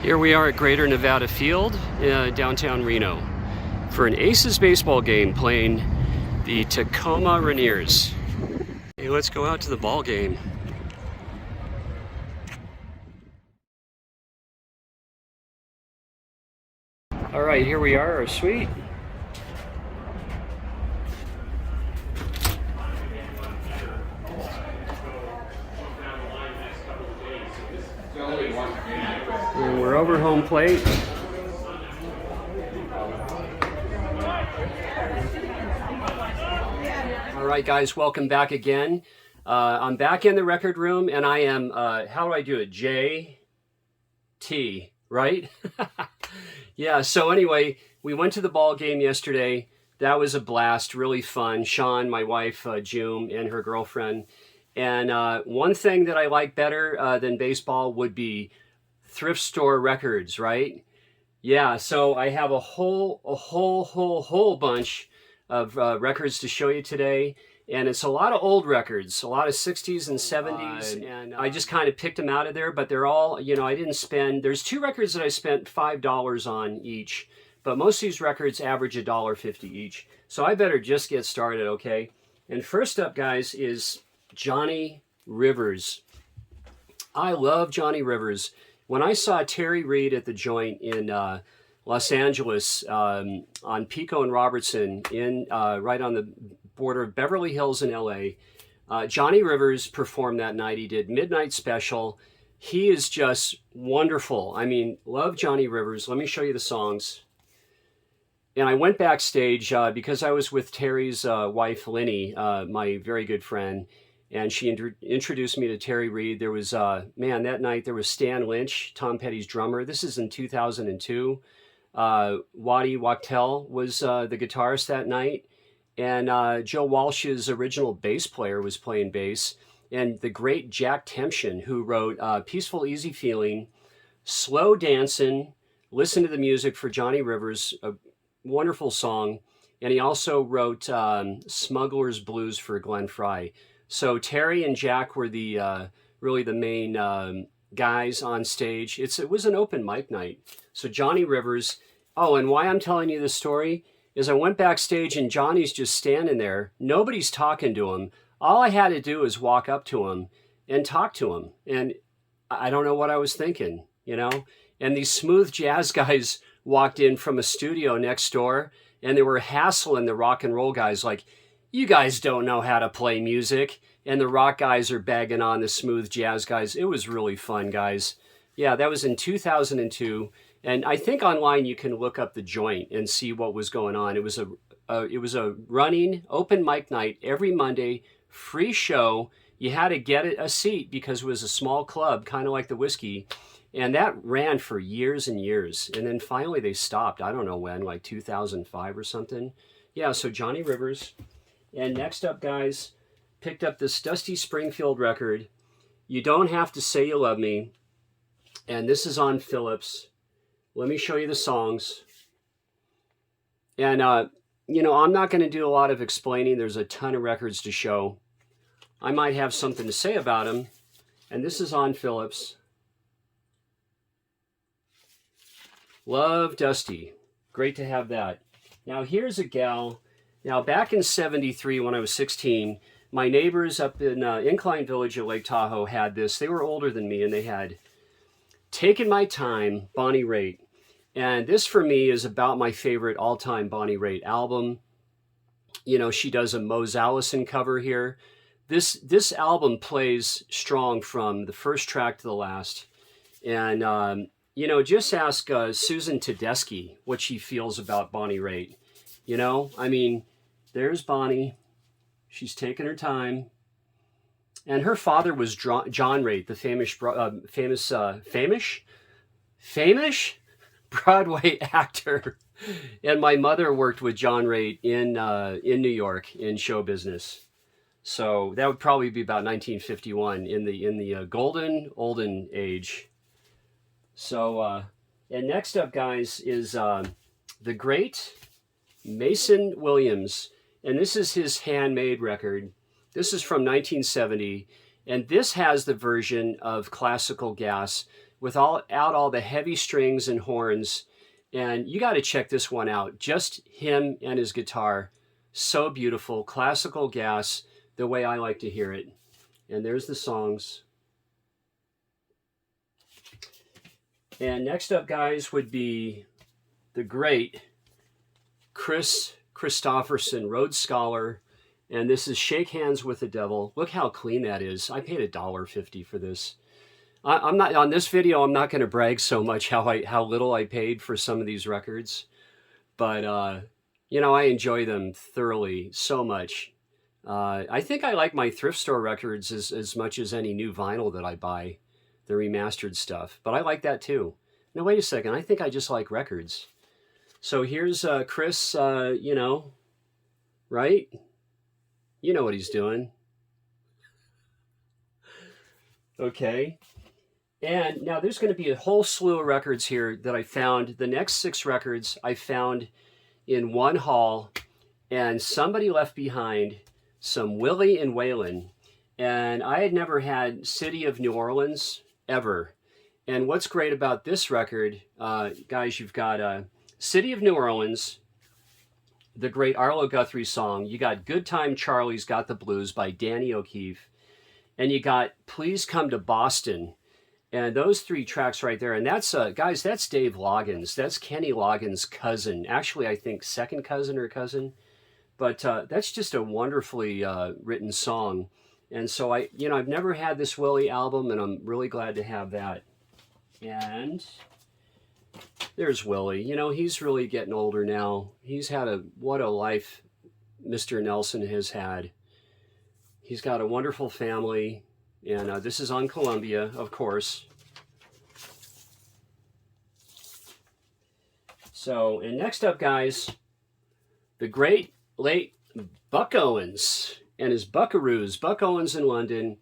Here we are at Greater Nevada Field, downtown Reno, for an Aces baseball game playing the Tacoma Rainiers. Hey, let's go out to the ball game. All right, here we are, our suite. And we're over home plate. All right, guys, welcome back again. I'm back in the record room, and I am, how do I do it? JT, right? Yeah, so anyway, we went to the ball game yesterday. That was a blast, really fun. Sean, my wife, June, and her girlfriend. And one thing that I like better than baseball would be thrift store records, right? Yeah, so I have a whole bunch of records to show you today. And it's a lot of old records, a lot of 60s and 70s. And I just kind of picked them out of there, but they're all, you know, I didn't spend, there's two records that I spent $5 on each, but most of these records average $1.50 each. So I better just get started, okay? And first up, guys, is Johnny Rivers. I love Johnny Rivers. When I saw Terry Reid at the joint in Los Angeles on Pico and Robertson, right on the border of Beverly Hills and LA, Johnny Rivers performed that night. He did Midnight Special. He is just wonderful. I mean, love Johnny Rivers. Let me show you the songs. And I went backstage because I was with Terry's wife, Linny, my very good friend. And she introduced me to Terry Reid. There was, man, that night there was Stan Lynch, Tom Petty's drummer. This is in 2002. Waddy Wachtel was the guitarist that night. And Joe Walsh's original bass player was playing bass. And the great Jack Tempchin, who wrote Peaceful Easy Feeling, Slow Dancin', Listen to the Music for Johnny Rivers, a wonderful song. And he also wrote Smuggler's Blues for Glenn Frey. So Terry and Jack were the really the main guys on stage. It was an open mic night. So Johnny Rivers. Oh, and why I'm telling you this story is I went backstage and Johnny's just standing there. Nobody's talking to him. All I had to do was walk up to him and talk to him. And I don't know what I was thinking, you know? And these smooth jazz guys walked in from a studio next door and they were hassling the rock and roll guys like, you guys don't know how to play music. And the rock guys are bagging on the smooth jazz guys. It was really fun, guys. Yeah, that was in 2002. And I think online you can look up the joint and see what was going on. It was a running open mic night every Monday, free show. You had to get a seat because it was a small club, kind of like the Whiskey. And that ran for years and years. And then finally they stopped. I don't know when, like 2005 or something. Yeah, so Johnny Rivers. And next up, guys, picked up this Dusty Springfield record, You Don't Have to Say You Love Me. And this is on Phillips. Let me show you the songs. And, you know, I'm not going to do a lot of explaining. There's a ton of records to show. I might have something to say about them. And this is on Phillips. Love Dusty. Great to have that. Now, here's a gal. Now, back in 73, when I was 16, my neighbors up in Incline Village at Lake Tahoe had this. They were older than me, and they had Taken My Time, Bonnie Raitt. And this, for me, is about my favorite all-time Bonnie Raitt album. You know, she does a Mose Allison cover here. This album plays strong from the first track to the last. And, you know, just ask Susan Tedeschi what she feels about Bonnie Raitt. You know, I mean, there's Bonnie. She's taking her time. And her father was John Raitt, the famous Broadway actor. And my mother worked with John Raitt in New York in show business. So that would probably be about 1951 in the olden age. So, and next up, guys, is the great Mason Williams. And this is his handmade record. This is from 1970. And this has the version of Classical Gas without all the heavy strings and horns. And you got to check this one out. Just him and his guitar. So beautiful. Classical gas, the way I like to hear it. And there's the songs. And next up, guys, would be the great Chris Christopherson, Rhodes Scholar. And this is Shake Hands with the Devil. Look how clean that is. I paid $1.50 for this. I'm not on this video. I'm not going to brag so much how little I paid for some of these records, but you know, I enjoy them thoroughly so much. I think I like my thrift store records as much as any new vinyl that I buy, the remastered stuff. But I like that too. Now wait a second. I think I just like records. So here's Chris. You know, right? You know what he's doing. Okay. And now there's going to be a whole slew of records here that I found. The next 6 records I found in one haul, and somebody left behind some Willie and Waylon. And I had never had City of New Orleans ever. And what's great about this record, guys, you've got City of New Orleans, the great Arlo Guthrie song. You got Good Time Charlie's Got the Blues by Danny O'Keefe. And you got Please Come to Boston. And those 3 tracks right there, and that's, guys, that's Dave Loggins. That's Kenny Loggins' cousin. Actually, I think second cousin or cousin. But that's just a wonderfully written song. And so I've never had this Willie album, and I'm really glad to have that. And there's Willie. You know, he's really getting older now. He's had what a life Mr. Nelson has had. He's got a wonderful family. And this is on Columbia, of course. So, and next up, guys, the great late Buck Owens and his Buckaroos, Buck Owens in London.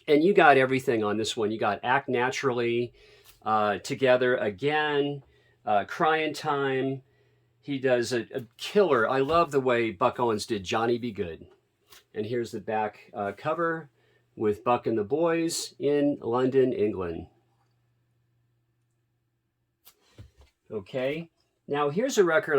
And you got everything on this one. You got Act Naturally, Together Again, Crying Time. He does a killer. I love the way Buck Owens did Johnny Be Good. And here's the back cover with Buck and the Boys in London, England. Okay, now here's a record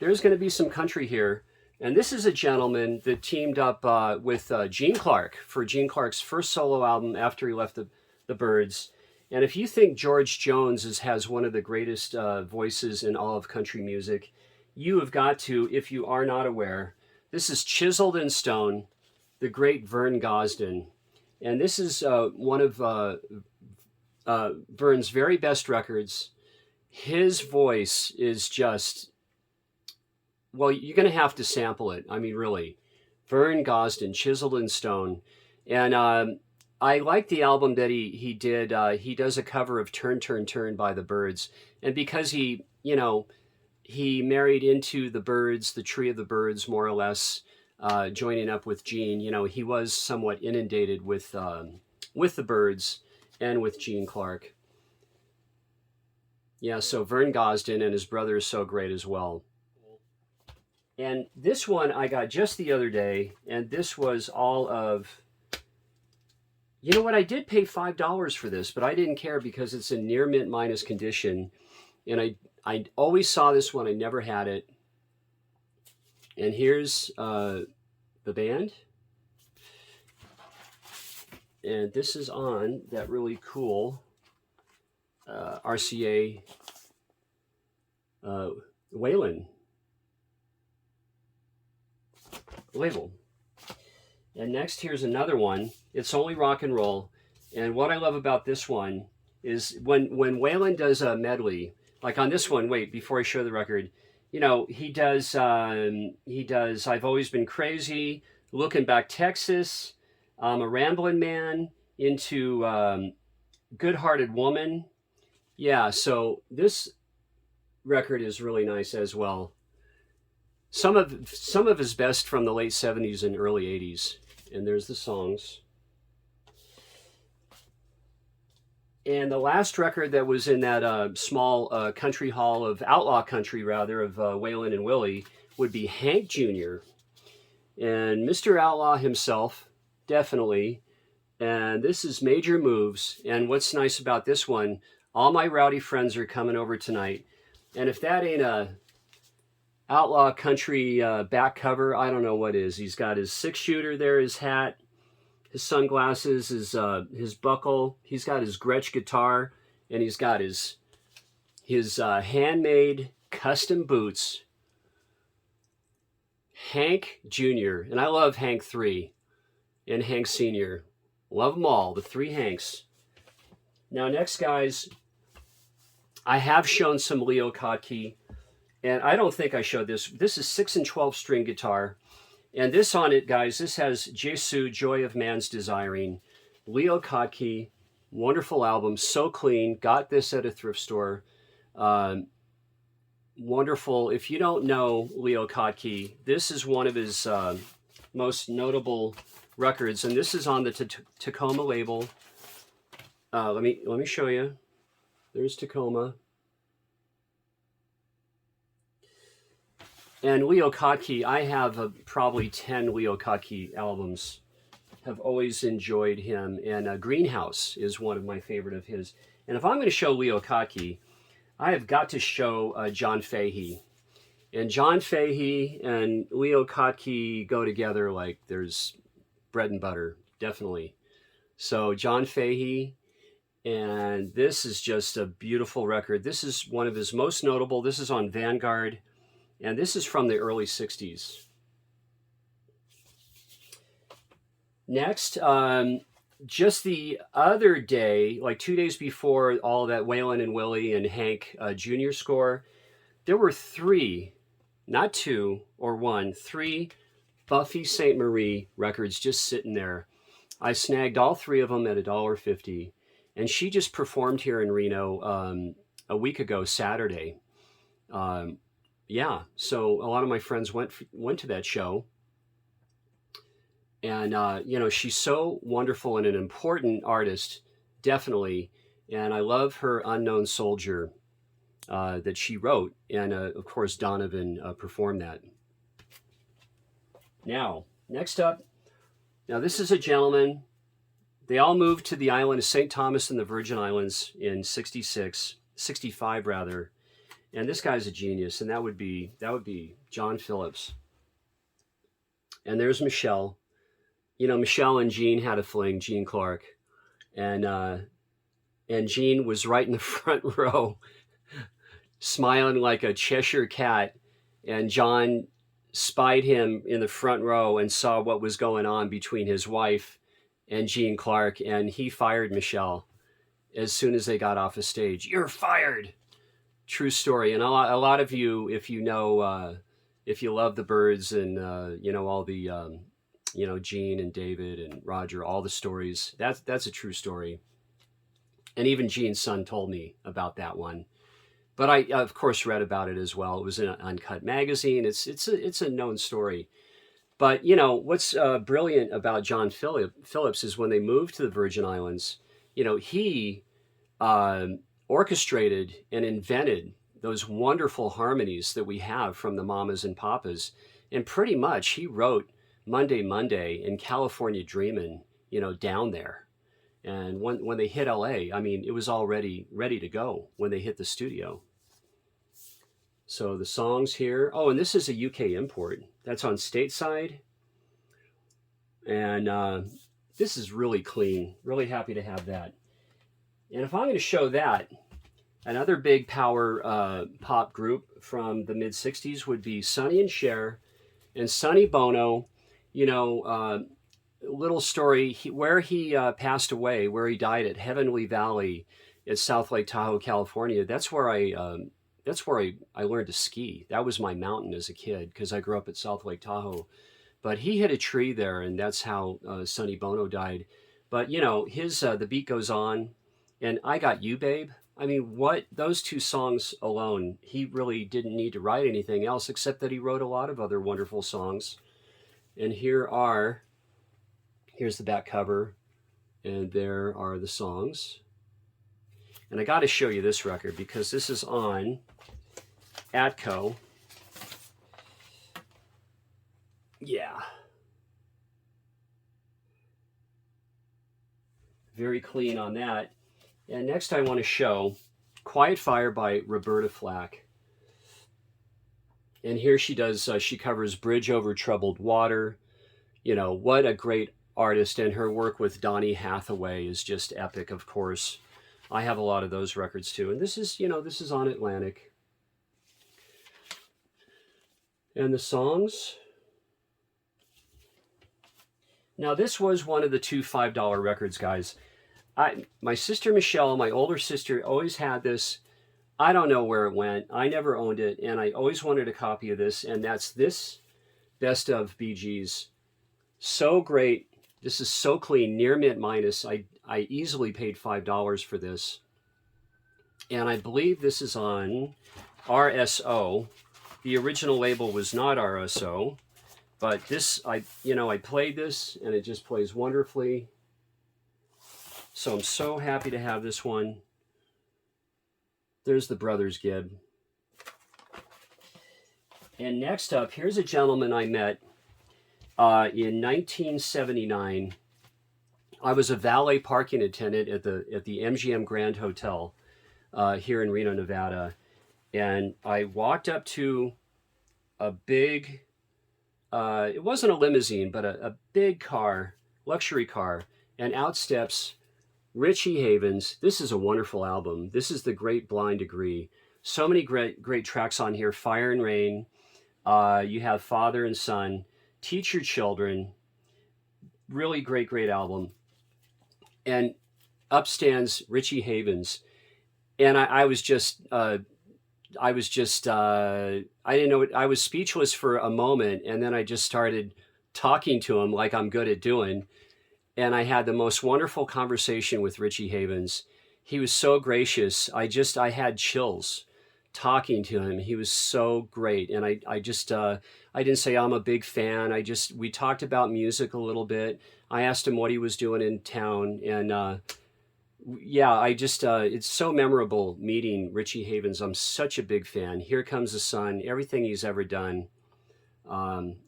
there's going to be some country here. And this is a gentleman that teamed up with Gene Clark for Gene Clark's first solo album after he left the Byrds. And if you think George Jones has one of the greatest voices in all of country music, you have got to, if you are not aware, this is Chiseled in Stone, the great Vern Gosdin. And this is one of Vern's very best records. His voice is just, well, you're going to have to sample it. I mean, really. Vern Gosdin, Chiseled in Stone. And I like the album that he did. He does a cover of Turn, Turn, Turn by the Byrds. And because he married into the Byrds, the Tree of the Byrds, more or less, joining up with Gene, he was somewhat inundated with the Byrds and with Gene Clark. Yeah, so Vern Gosdin and his brother is so great as well. And this one I got just the other day, and this was all of, you know what, I did pay $5 for this, but I didn't care because it's in near mint minus condition. And I always saw this one, I never had it. And here's the band. And this is on that really cool RCA Waylon label. And next, here's another one. It's only rock and roll. And what I love about this one is when Waylon does a medley, like on this one, wait, before I show the record, he does I've Always Been Crazy, Looking Back Texas, I'm a Ramblin' Man, into Good-Hearted Woman. Yeah, so this record is really nice as well. Some of his best from the late 70s and early 80s. And there's the songs. And the last record that was in that small country hall of outlaw country, rather, of Waylon and Willie would be Hank Jr. And Mr. Outlaw himself, definitely, And this is Major Moves. And what's nice about this one, all my rowdy friends are coming over tonight. And if that ain't a outlaw country back cover, I don't know what is. He's got his 6-shooter there, his hat, his sunglasses, his buckle. He's got his Gretsch guitar, and he's got his handmade custom boots. Hank Jr. and I love Hank 3 and Hank Sr. Love them all, the 3 Hanks. Now next, guys, I have shown some Leo Kottke, and I don't think I showed this. This is 6 and 12 string guitar. And this on it, guys, this has Jesu, Joy of Man's Desiring. Leo Kottke, wonderful album, so clean. Got this at a thrift store. Wonderful. If you don't know Leo Kottke, this is one of his most notable records, and this is on the Tacoma label. Let me show you. There's Tacoma. And Leo Kottke, I have probably 10 Leo Kottke albums. Have always enjoyed him, and Greenhouse is one of my favorite of his. And if I'm going to show Leo Kottke, I have got to show John Fahey. And John Fahey and Leo Kottke go together like there's bread and butter, definitely. So John Fahey, and this is just a beautiful record. This is one of his most notable. This is on Vanguard, and this is from the early 60s. Next, just the other day, like 2 days before all that Waylon and Willie and Hank Jr. score, there were 3, not 2 or 1, 3 Buffy St. Marie records just sitting there. I snagged all 3 of them at $1.50, and she just performed here in Reno a week ago, Saturday. Yeah, so a lot of my friends went to that show. And, she's so wonderful and an important artist, definitely. And I love her Unknown Soldier that she wrote. And, of course, Donovan performed that. Now, next up, now this is a gentleman. They all moved to the island of St. Thomas in the Virgin Islands in 65 rather. And this guy's a genius, and that would be John Phillips. And there's Michelle. Michelle and Gene had a fling, Gene Clark. And Gene was right in the front row, smiling like a Cheshire cat. And John spied him in the front row and saw what was going on between his wife and Gene Clark. And he fired Michelle as soon as they got off the stage. You're fired. True story. And a lot of you, if you know, if you love the Byrds and, all the... Gene and David and Roger, all the stories. That's a true story. And even Gene's son told me about that one. But I, of course, read about it as well. It was in an Uncut magazine. It's a known story. But, what's brilliant about John Phillips is when they moved to the Virgin Islands, he orchestrated and invented those wonderful harmonies that we have from the Mamas and Papas. And pretty much he wrote Monday and California Dreamin', down there. And when they hit LA, it was already ready to go when they hit the studio. So the songs here, and this is a UK import. That's on Stateside. And this is really clean. Really happy to have that. And if I'm going to show that, another big power pop group from the mid-60s would be Sonny and Cher and Sonny Bono. Little story, where he passed away, where he died at Heavenly Valley at South Lake Tahoe, California. That's where I learned to ski. That was my mountain as a kid because I grew up at South Lake Tahoe. But he hit a tree there, and that's how Sonny Bono died. But his The Beat Goes On and I Got You, Babe. Those 2 songs alone, he really didn't need to write anything else except that he wrote a lot of other wonderful songs. And here's the back cover, and there are the songs. And I got to show you this record because this is on Atco. Yeah. Very clean on that. And next I want to show Quiet Fire by Roberta Flack. And here she does, she covers Bridge Over Troubled Water. You know, what a great artist. And her work with Donny Hathaway is just epic, of course. I have a lot of those records too. And this is, you know, this is on Atlantic. And the songs. Now, this was one of the two $5 records, guys. My sister Michelle, my older sister, always had this. I don't know where it went. I never owned it, and I always wanted a copy of this, and that's this Best of Bee Gees. So great. This is so clean, near mint minus. I easily paid $5 for this. And I believe this is on RSO. The original label was not RSO, but this, I played this, and it just plays wonderfully. So I'm so happy to have this one. There's the Brothers Gibb. And next up, here's a gentleman I met in 1979. I was a valet parking attendant at the MGM Grand Hotel here in Reno, Nevada. And I walked up to a big, it wasn't a limousine, but a big car, luxury car. And out steps Richie Havens. This is a wonderful album. This is The Great Blind Degree. So many great tracks on here. Fire and Rain. You have Father and Son. Teach Your Children. Really great album. And up stands Richie Havens. And I didn't know it. I was speechless for a moment, and then I just started talking to him like I'm good at doing. And I had the most wonderful conversation with Richie Havens. He was so gracious. I had chills talking to him. He was so great. And I didn't say I'm a big fan. We talked about music a little bit. I asked him what he was doing in town. And it's so memorable meeting Richie Havens. I'm such a big fan. Here Comes the Sun, everything he's ever done.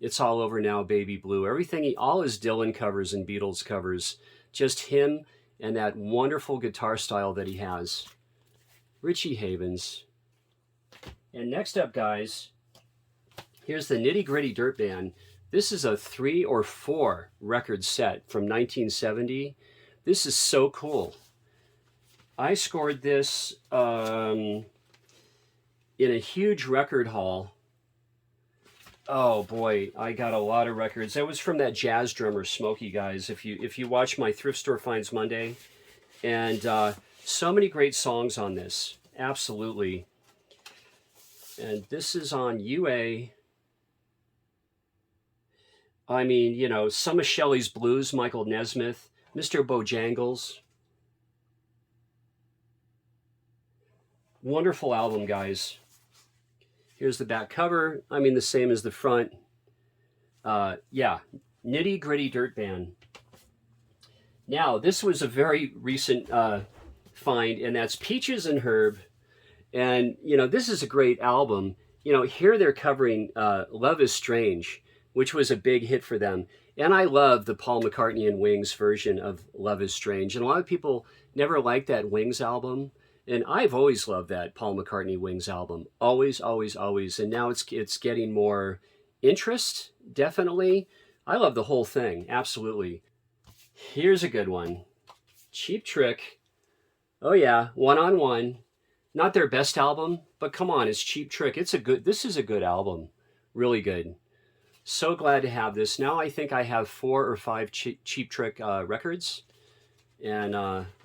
It's All Over Now, Baby Blue, all his Dylan covers and Beatles covers, just him and that wonderful guitar style that he has. Richie Havens. And next up, guys, here's the Nitty Gritty Dirt Band. This is a 3 or 4 record set from 1970. This is so cool. I scored this in a huge record haul. Oh boy, I got a lot of records. That was from that jazz drummer Smokey, guys. If you watch my Thrift Store Finds Monday, and so many great songs on this, absolutely. And this is on UA. I mean, you know, some of Shelley's Blues, Michael Nesmith, Mr. Bojangles. Wonderful album, guys. Here's the back cover. I mean, the same as the front. Nitty Gritty Dirt Band. Now, this was a very recent find, and that's Peaches and Herb. And, you know, this is a great album. You know, here they're covering Love is Strange, which was a big hit for them. And I love the Paul McCartney and Wings version of Love is Strange. And a lot of people never liked that Wings album. And I've always loved that Paul McCartney Wings album. Always. And now it's getting more interest, definitely. I love the whole thing, absolutely. Here's a good one. Cheap Trick. Oh yeah, One on One. Not their best album, but come on, it's Cheap Trick. This is a good album. Really good. So glad to have this. Now I think I have 4 or 5 Cheap Trick records. And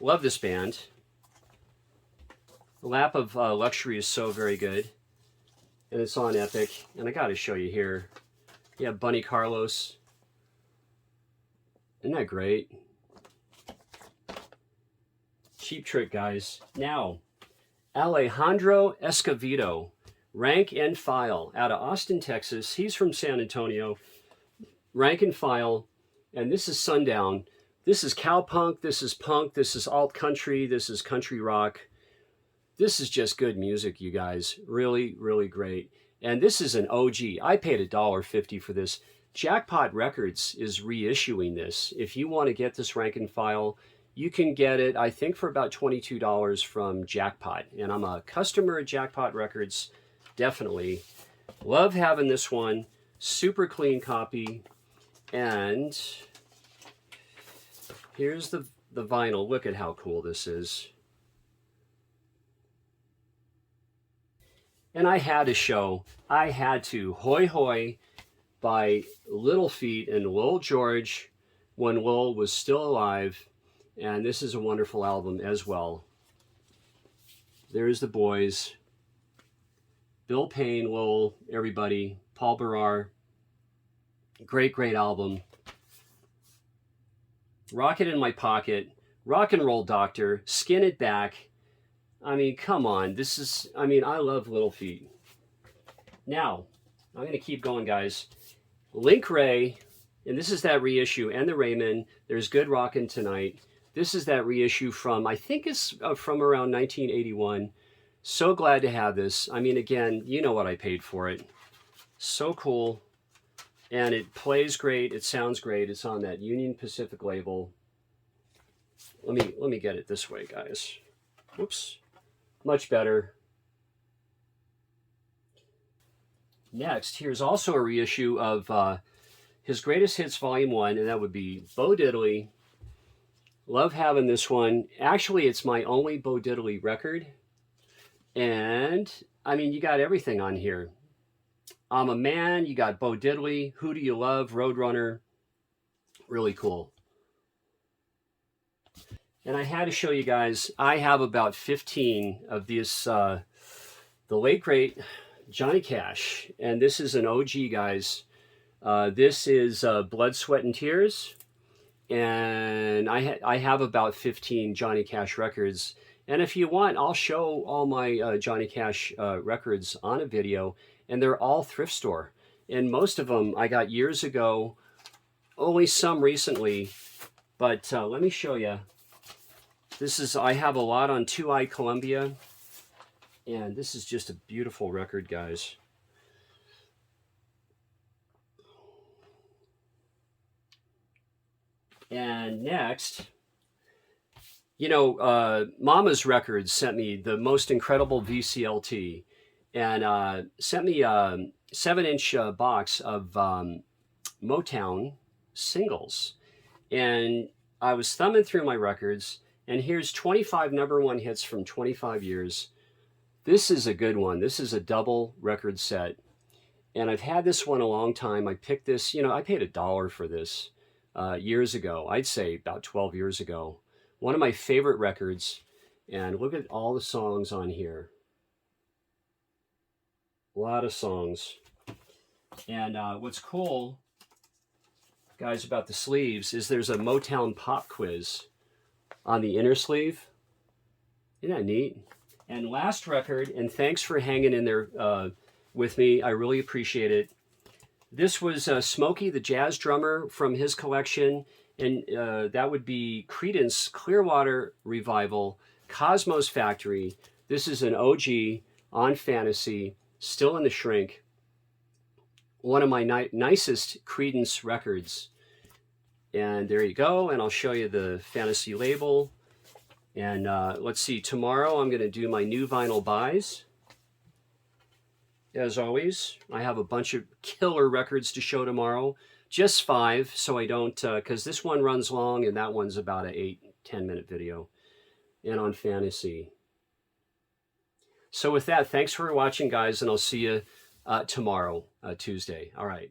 love this band. Lap of Luxury is so very good. And it's on Epic. And I got to show you here. You have Bunny Carlos. Isn't that great? Cheap Trick, guys. Now, Alejandro Escovedo, Rank and File, out of Austin, Texas. He's from San Antonio. Rank and File. And this is Sundown. This is cowpunk. This is punk. This is alt country. This is country rock. This is just good music, you guys. Really, really great. And this is an OG. I paid $1.50 for this. Jackpot Records is reissuing this. If you want to get this Rank and File, You can get it, I think, for about $22 from Jackpot. And I'm a customer of Jackpot Records, definitely. Love having this one. Super clean copy. And here's the vinyl. Look at how cool this is. And I had to show, I had to, Hoi Hoi by Little Feat and Lil George when Lil was still alive. And this is a wonderful album as well. There's the boys. Bill Payne, Lil, everybody. Paul Barrar. Great, great album. Rocket in My Pocket. Rock and Roll Doctor. Skin It Back. I mean, come on. This is, I mean, I love Little Feat. Now, I'm going to keep going, guys. Link Ray, and this is that reissue, and the Raymond. There's Good Rockin' Tonight. This is that reissue from, I think it's from around 1981. So glad to have this. I mean, again, you know what I paid for it. So cool. And it plays great. It sounds great. It's on that Union Pacific label. Let me get it this way, guys. Whoops. Much better. Next, here's also a reissue of his Greatest Hits Volume 1, and that would be Bo Diddley. Love having this one. Actually, it's my only Bo Diddley record. And, I mean, you got everything on here. I'm a Man, you got Bo Diddley, Who Do You Love, Roadrunner. Really cool. And I had to show you guys, I have about 15 of this, the late great Johnny Cash. And this is an OG, guys. This is Blood, Sweat, and Tears. And I have about 15 Johnny Cash records. And if you want, I'll show all my Johnny Cash records on a video. And they're all thrift store. And most of them I got years ago, only some recently. But let me show you. This is, I have a lot on 2i Columbia. And this is just a beautiful record, guys. And next, you know, Mama's Records sent me the most incredible VCLT and sent me a 7-inch box of Motown singles. And I was thumbing through my records, and here's 25 #1 hits from 25 years. This is a good one. This is a double record set. And I've had this one a long time. I picked this, you know, I paid $1 for this years ago. I'd say about 12 years ago. One of my favorite records. And look at all the songs on here. A lot of songs. And what's cool, guys, about the sleeves is there's a Motown pop quiz on the inner sleeve. Isn't that neat? And last record, and thanks for hanging in there with me. I really appreciate it. This was Smokey, the jazz drummer, from his collection. And that would be Creedence Clearwater Revival, Cosmo's Factory. This is an OG on Fantasy, still in the shrink. One of my nicest Creedence records. And there you go. And I'll show you the Fantasy label. And let's see, tomorrow I'm going to do my new vinyl buys. As always, I have a bunch of killer records to show tomorrow. Just 5, so I don't, because this one runs long and that one's about an 8-10 minute video. And on Fantasy. So with that, thanks for watching, guys, and I'll see you tomorrow, Tuesday. All right.